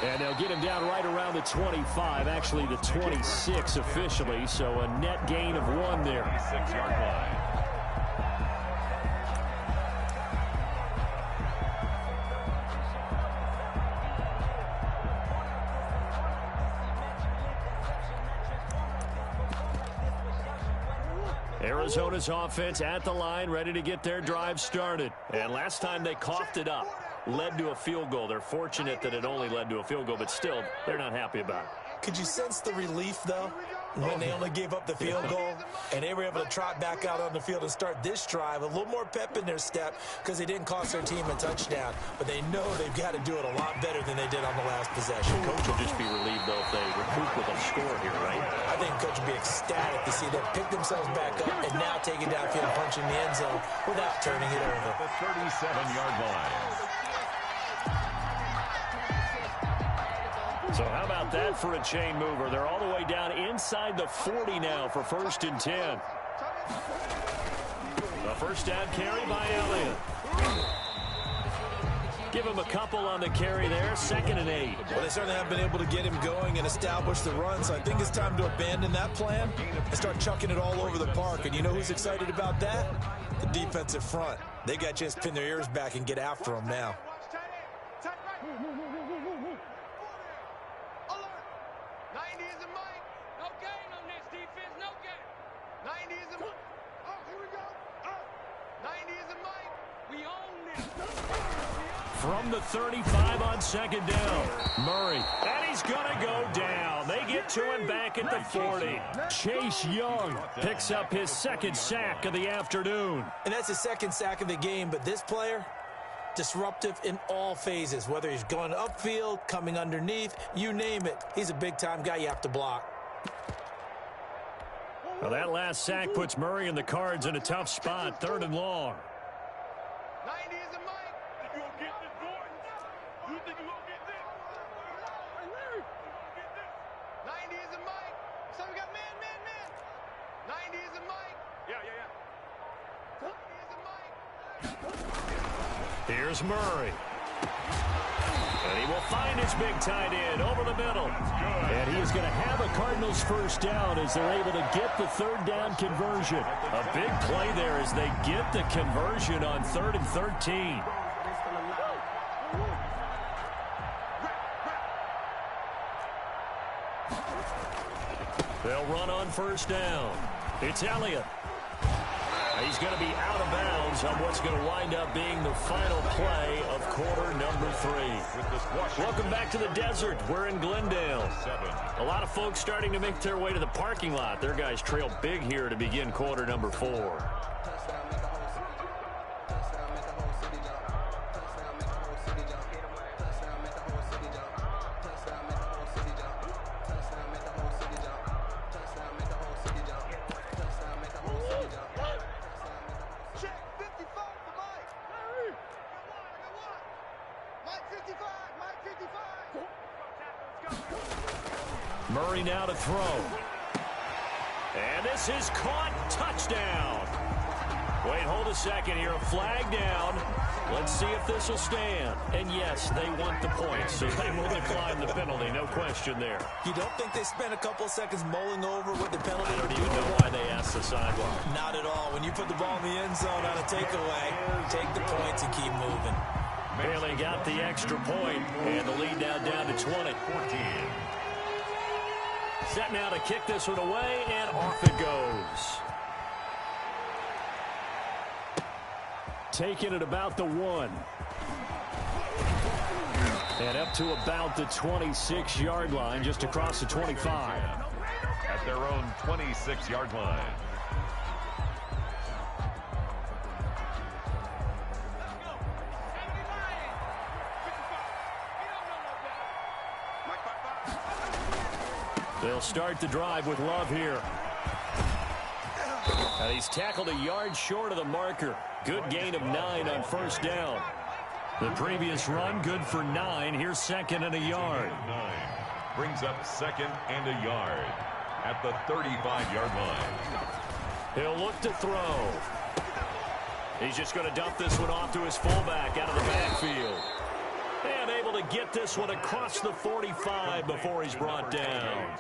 And they'll get him down right around the 25, actually the 26 officially, so a net gain of 1 there. 26-yard line. Arizona's offense at the line, ready to get their drive started. And last time they coughed it up, led to a field goal. They're fortunate that it only led to a field goal, but still, they're not happy about it. Could you sense the relief, though, when they only gave up the field goal and they were able to trot back out on the field and start this drive? A little more pep in their step because they didn't cost their team a touchdown, but they know they've got to do it a lot better than they did on the last possession. Coach will just be relieved, though, if they recoup with a score here, right? I think coach will be ecstatic to see them pick themselves back up and now take it downfield, punching the end zone without turning it over. The 37-yard line. So how about that for a chain mover? They're all the way down inside the 40 now for 1st and 10. The first down carry by Elliott. Give him a couple on the carry there, 2nd and 8. Well, they certainly have been able to get him going and establish the run, so I think it's time to abandon that plan and start chucking it all over the park. And you know who's excited about that? The defensive front. They got a chance to pin their ears back and get after him now. From the 35 on 2nd down. Murray. And he's going to go down. They get to him back at the 40. Chase Young picks up his 2nd sack of the afternoon. And that's his 2nd sack of the game, but this player, disruptive in all phases, whether he's going upfield, coming underneath, you name it. He's a big-time guy you have to block. Well, that last sack puts Murray and the Cards in a tough spot, 3rd and long. 90 is a mic. You gonna get this, boy? You think you gonna get this? 90 is a mic. So we got man. 90 is a mic. Yeah. 90 is a mic. Here's Murray. And he will find his big tight end over the middle. And he is going to have a Cardinals first down as they're able to get the 3rd down conversion. A big play there as they get the conversion on 3rd and 13. They'll run on first down. It's Elliott. He's going to be out of bounds on what's going to wind up being the final play of quarter number 3. Welcome back to the desert. We're in Glendale. A lot of folks starting to make their way to the parking lot. Their guys trail big here to begin quarter number 4. Murray now to throw. And this is caught. Touchdown. Wait, hold a second here. A flag down. Let's see if this will stand. And yes, they want the points, so they will decline the penalty. No question there. You don't think they spent a couple seconds mulling over with the penalty? I don't even know why they asked the sidewalk. Not at all. When you put the ball in the end zone on a takeaway, take the points and keep moving. Bailey got the extra point, and the lead now down to 20. 14. Set now to kick this one away, and off it goes. Taking it about the 1. And up to about the 26-yard line, just across the 25. At their own 26-yard line. They'll start the drive with Love here. And he's tackled a yard short of the marker. Good gain of 9 on first down. The previous run, good for 9. Here's second and a yard. 9 brings up second and a yard at the 35-yard line. He'll look to throw. He's just going to dump this one off to his fullback out of the backfield. And able to get this one across the 45 before he's brought down.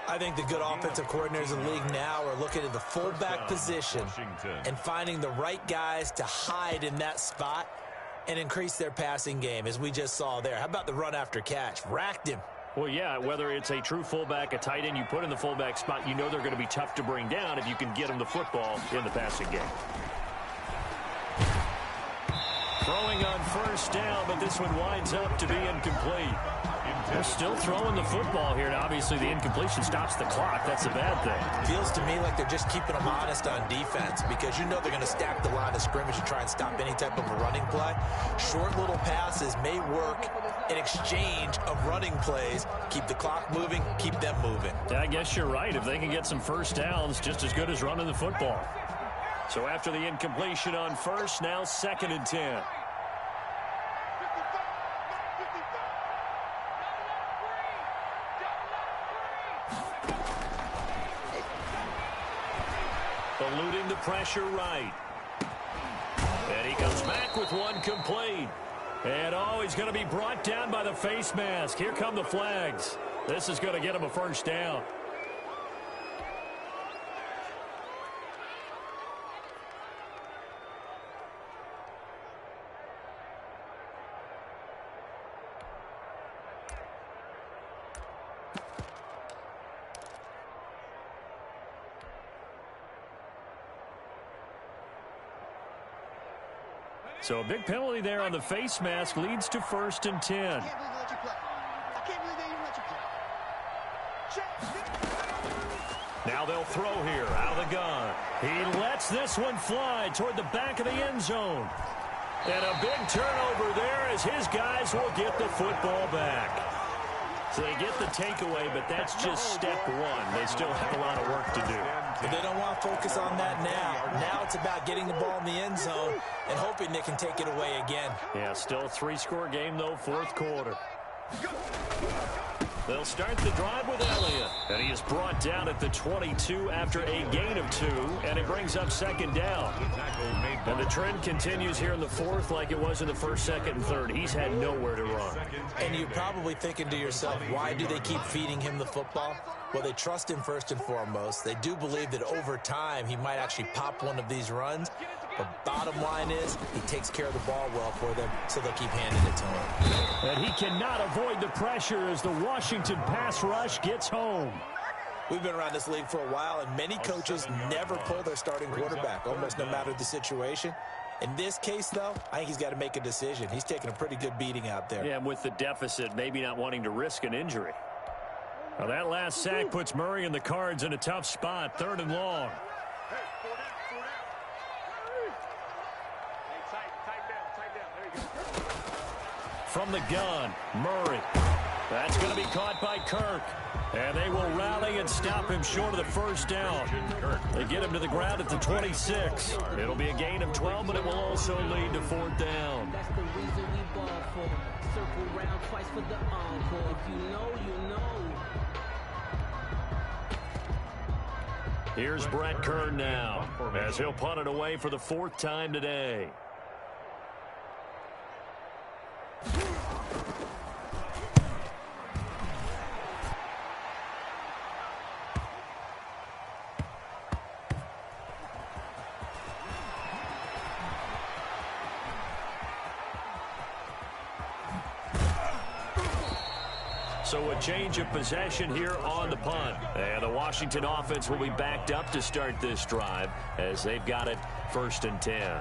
I think the good offensive coordinators in the league now are looking at the fullback position and finding the right guys to hide in that spot and increase their passing game, as we just saw there. How about the run after catch? Racked him. Well, yeah, whether it's a true fullback, a tight end you put in the fullback spot, you know they're going to be tough to bring down if you can get them the football in the passing game. Throwing on first down, but this one winds up to be incomplete. They're still throwing the football here, and obviously the incompletion stops the clock. That's a bad thing. Feels to me like they're just keeping them honest on defense, because you know they're going to stack the line of scrimmage and try and stop any type of a running play. Short little passes may work in exchange of running plays. Keep the clock moving, keep them moving. Yeah, I guess you're right. If they can get some first downs, just as good as running the football. So after the incompletion on first, now second and 10. Eluding the pressure right. And he comes back with one complete. And he's going to be brought down by the face mask. Here come the flags. This is going to get him a first down. So a big penalty there on the face mask leads to first and 10. Now they'll throw here out of the gun. He lets this one fly toward the back of the end zone. And a big turnover there as his guys will get the football back. So they get the takeaway, but that's just step one. They still have a lot of work to do. But they don't want to focus on that now. Now it's about getting the ball in the end zone and hoping they can take it away again. Yeah, still a 3-score game, though, fourth quarter. They'll start the drive with Elliott. And he is brought down at the 22 after a gain of 2, and it brings up second down. And the trend continues here in the fourth like it was in the first, second, and third. He's had nowhere to run. And you're probably thinking to yourself, why do they keep feeding him the football? Well, they trust him first and foremost. They do believe that over time he might actually pop one of these runs. But bottom line is he takes care of the ball well for them, so they'll keep handing it to him. And he cannot avoid the pressure as the Washington pass rush gets home. We've been around this league for a while, and many coaches never pull their starting quarterback, almost no matter the situation. In this case, though, I think he's got to make a decision. He's taking a pretty good beating out there. Yeah, and with the deficit, maybe not wanting to risk an injury. Now that last sack puts Murray and the Cards in a tough spot, 3rd and long. From the gun, Murray. That's going to be caught by Kirk. And they will rally and stop him short of the first down. They get him to the ground at the 26. It'll be a gain of 12, but it will also lead to 4th down. That's the reason we ball for. Circle round twice for the encore. If you know, you know. Here's Brett Kern now, as he'll punt it away for the 4th time today. So a change of possession here on the punt. And the Washington offense will be backed up to start this drive as they've got it 1st and 10.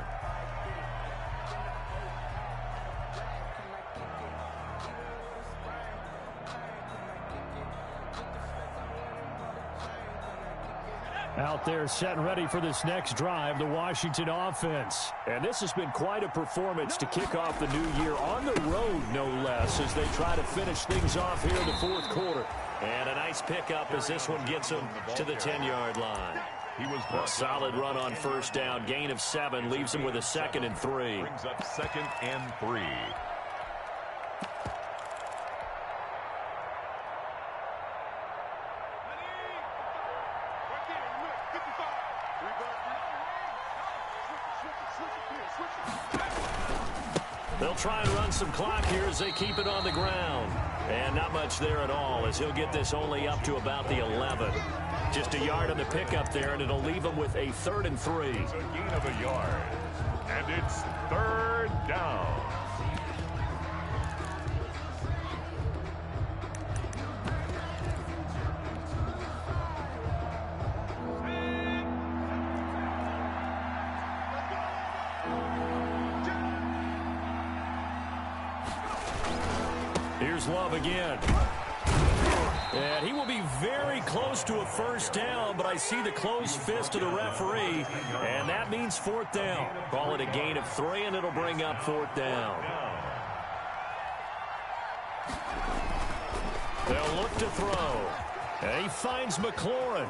Out there set and ready for this next drive, the Washington offense. And this has been quite a performance to kick off the new year on the road, no less, as they try to finish things off here in the fourth quarter. And a nice pickup as this one gets them to the 10-yard line. A solid run on first down, gain of 7, leaves them with a 2nd and 3. Brings up 2nd and 3. They'll try and run some clock here as they keep it on the ground. And not much there at all, as he'll get this only up to about the 11. Just a yard on the pickup there, and it'll leave him with a 3rd and 3. It's a gain of a yard. And it's 3rd down. Here's Love again. And he will be very close to a first down, but I see the closed fist of the referee, and that means 4th down. Call it a gain of 3, and it'll bring up 4th down. They'll look to throw. And he finds McLaurin.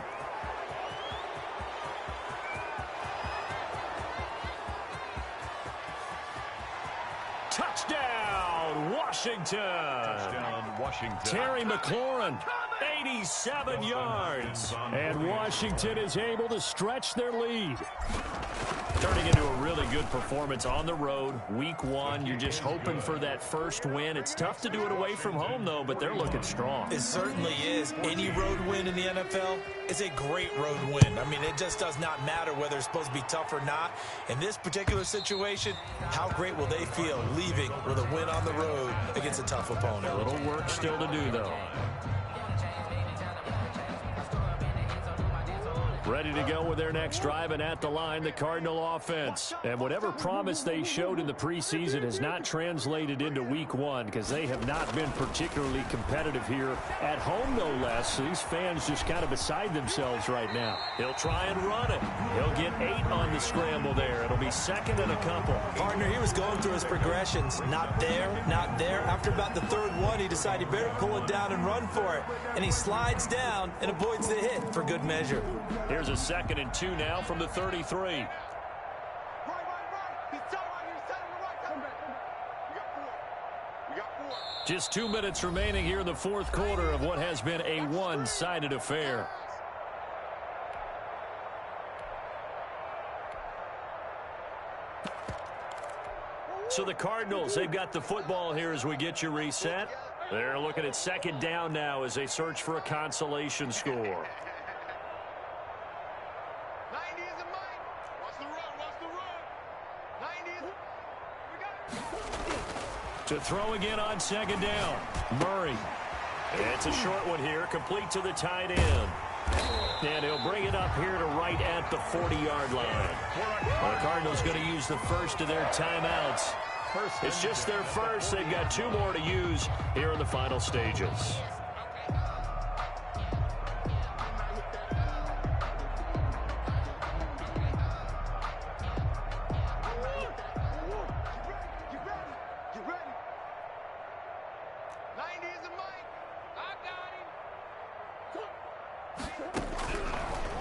Touchdown, Washington. Touchdown, Washington. Terry McLaurin, 87 yards. And Washington is able to stretch their lead. Turning into a really good performance on the road. Week 1, you're just hoping for that first win. It's tough to do it away from home, though, but they're looking strong. It certainly is. Any road win in the NFL is a great road win. I mean, it just does not matter whether it's supposed to be tough or not. In this particular situation, how great will they feel leaving with a win on the road against a tough opponent? A little work still to do, though. Ready to go with their next drive, and at the line, the Cardinal offense. And whatever promise they showed in the preseason has not translated into week 1 because they have not been particularly competitive here at home, no less. So these fans just kind of beside themselves right now. He'll try and run it. He'll get 8 on the scramble there. It'll be 2nd and a couple. Partner, he was going through his progressions. Not there, not there. After about the 3rd one, he decided he better pull it down and run for it. And he slides down and avoids the hit for good measure. Here's a 2nd and 2 now from the 33. Just 2 minutes remaining here in the fourth quarter of what has been a one-sided affair. So the Cardinals, they've got the football here as we get you reset. They're looking at 2nd down now as they search for a consolation score. To throw again on 2nd down. Murray. It's a short one here, complete to the tight end. And he'll bring it up here to right at the 40-yard line. The Cardinals going to use the first of their timeouts. It's just their first. They've got 2 more to use here in the final stages.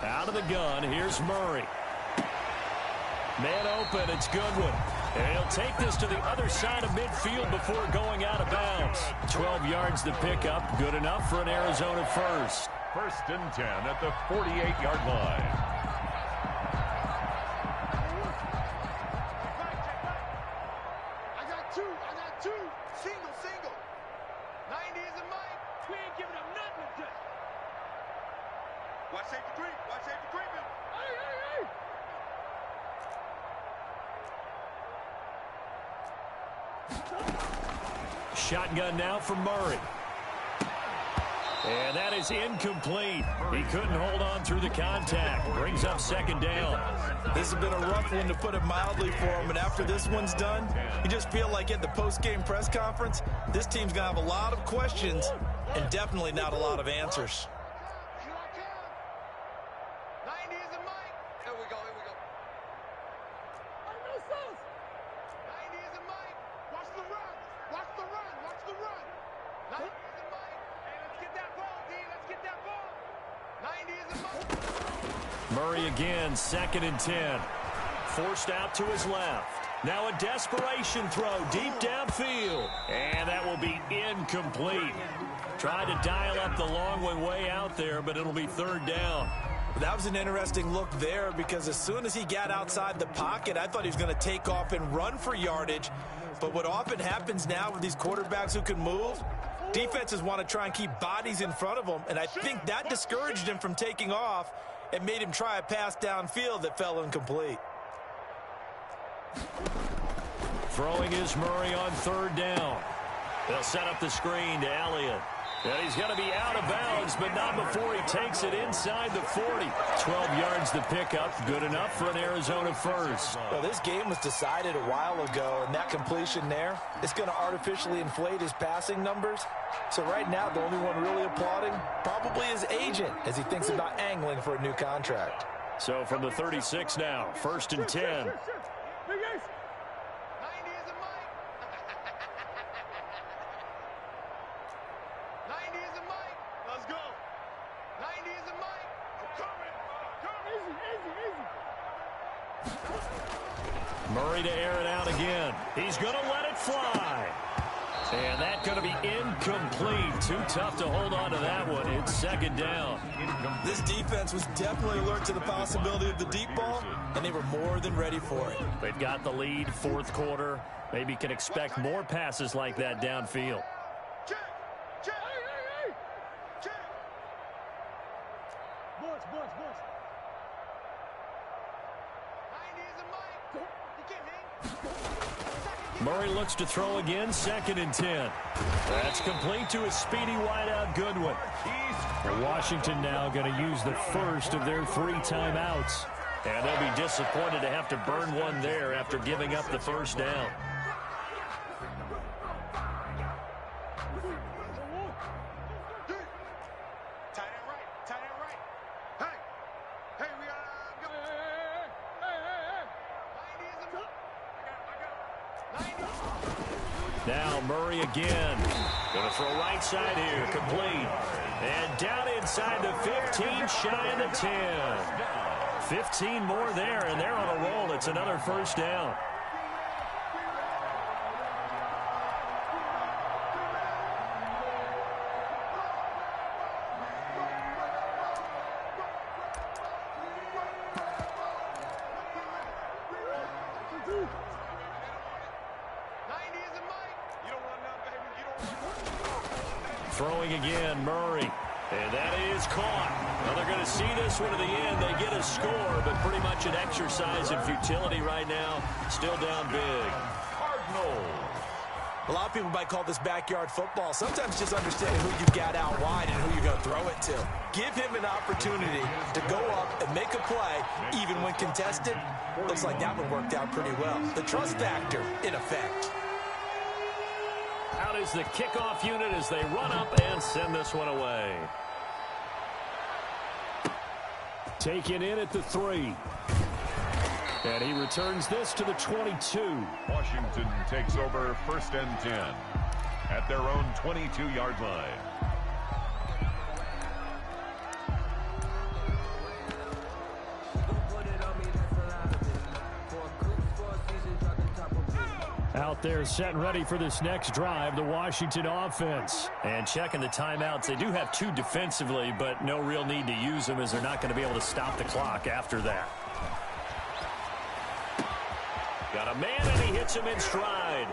Out of the gun, here's Murray. Man open, it's Goodwin. And he'll take this to the other side of midfield before going out of bounds. 12 yards to pick up, good enough for an Arizona first. 1st and 10 at the 48-yard line. I got two. Single. 90 is a mic. We ain't giving up nothing today. Watch safety creep. Hey. Shotgun now from Murray. And that is incomplete. He couldn't hold on through the contact. Brings up 2nd down. This has been a rough one, to put it mildly, for him. And after this one's done, you just feel like at the post-game press conference, this team's going to have a lot of questions and definitely not a lot of answers. 90 Murray again, 2nd and 10. Forced out to his left. Now a desperation throw deep downfield. And that will be incomplete. Tried to dial up the long one way out there, but it'll be 3rd down. That was an interesting look there because as soon as he got outside the pocket, I thought he was going to take off and run for yardage. But what often happens now with these quarterbacks who can move, defenses want to try and keep bodies in front of them, and I think that discouraged him from taking off and made him try a pass downfield that fell incomplete. Throwing is Murray on 3rd down. They'll set up the screen to Elliott. And he's going to be out of bounds, but not before he takes it inside the 40. 12 yards to pick up. Good enough for an Arizona first. Well, this game was decided a while ago, and that completion there is going to artificially inflate his passing numbers. So right now, the only one really applauding probably his agent as he thinks about angling for a new contract. So from the 36 now, 1st and 10. Murray to air it out again. He's going to let it fly. And that's going to be incomplete. Too tough to hold on to that one. It's 2nd down. This defense was definitely alert to the possibility of the deep ball, and they were more than ready for it. They've got the lead, 4th quarter. Maybe can expect more passes like that downfield. Murray looks to throw again, 2nd and 10. That's complete to a speedy wideout Goodwin. And Washington now going to use the first of their 3 timeouts. And they'll be disappointed to have to burn one there after giving up the 1st down. Now Murray again. Going to throw right side here. Complete. And down inside the 15, shy of the 10. 15 more there, and they're on a roll. It's another 1st down. Throwing again, Murray. And that is caught. Well, they're going to see this one to the end. They get a score, but pretty much an exercise in futility right now. Still down big. Cardinals. A lot of people might call this backyard football. Sometimes just understanding who you've got out wide and who you're going to throw it to. Give him an opportunity to go up and make a play, even when contested. Looks like that one worked out pretty well. The trust factor in effect. Out is the kickoff unit as they run up and send this one away. Taken in at the 3. And he returns this to the 22. Washington takes over 1st and 10 at their own 22-yard line. Out there set and ready for this next drive, the Washington offense. And checking the timeouts, they do have 2 defensively, but no real need to use them as they're not going to be able to stop the clock after that. Got a man, and he hits him in stride.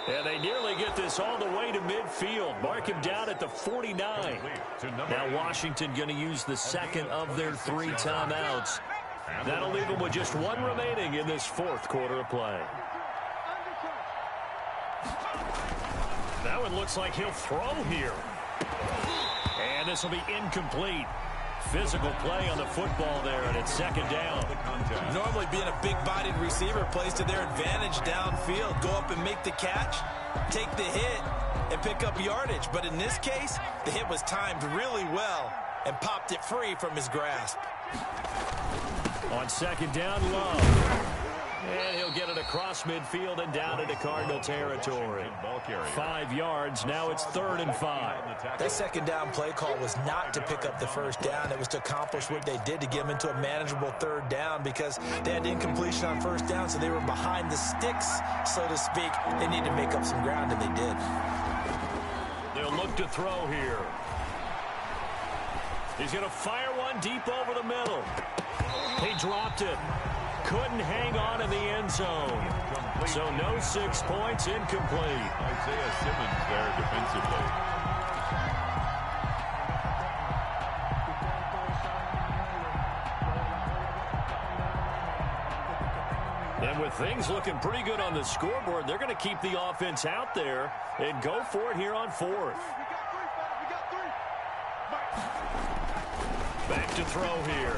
And they nearly get this all the way to midfield. Mark him down at the 49. Now Washington going to use the 2nd of their 3 timeouts. That'll leave them with just 1 remaining in this 4th quarter of play. That one looks like he'll throw here. And this will be incomplete. Physical play on the football there, and it's 2nd down. Normally being a big-bodied receiver plays to their advantage downfield. Go up and make the catch, take the hit, and pick up yardage. But in this case, the hit was timed really well and popped it free from his grasp. On 2nd down, Love. And he'll get it across midfield and down into Cardinal territory. 5 yards. Now it's 3rd and 5. That second down play call was not to pick up the first down. It was to accomplish what they did to get them into a manageable 3rd down because they had incompletion on first down, so they were behind the sticks, so to speak. They needed to make up some ground, and they did. They'll look to throw here. He's going to fire one deep over the middle. He dropped it. Couldn't hang on in the end zone. So no 6 points, incomplete. Isaiah Simmons there defensively. And with things looking pretty good on the scoreboard, they're going to keep the offense out there and go for it here on 4th. Back to throw here.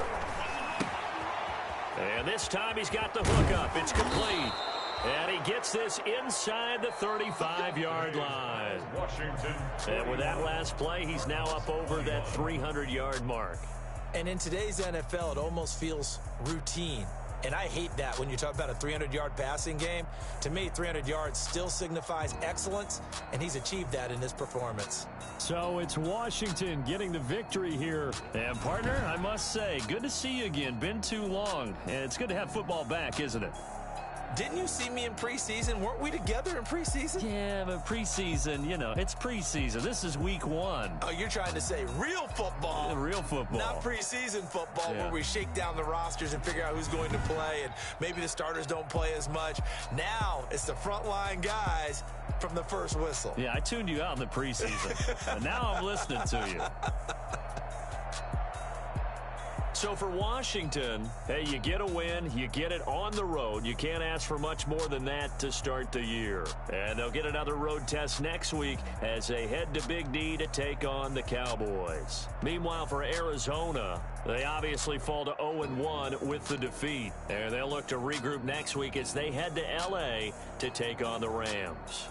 And this time he's got the hook up. It's complete. And he gets this inside the 35-yard line. And with that last play, he's now up over that 300-yard mark. And in today's NFL, it almost feels routine. And I hate that when you talk about a 300-yard passing game. To me, 300 yards still signifies excellence, and he's achieved that in his performance. So it's Washington getting the victory here. And, partner, I must say, good to see you again. Been too long. And it's good to have football back, isn't it? Didn't you see me in preseason? Weren't we together in preseason? Yeah, but preseason, you know, it's preseason. This is week 1. Oh, you're trying to say real football. Real football. Not preseason football where we shake down the rosters and figure out who's going to play, and maybe the starters don't play as much. Now it's the frontline guys from the first whistle. Yeah, I tuned you out in the preseason. And now I'm listening to you. So for Washington, hey, you get a win, you get it on the road. You can't ask for much more than that to start the year. And they'll get another road test next week as they head to Big D to take on the Cowboys. Meanwhile, for Arizona, they obviously fall to 0-1 with the defeat. And they'll look to regroup next week as they head to L.A. to take on the Rams.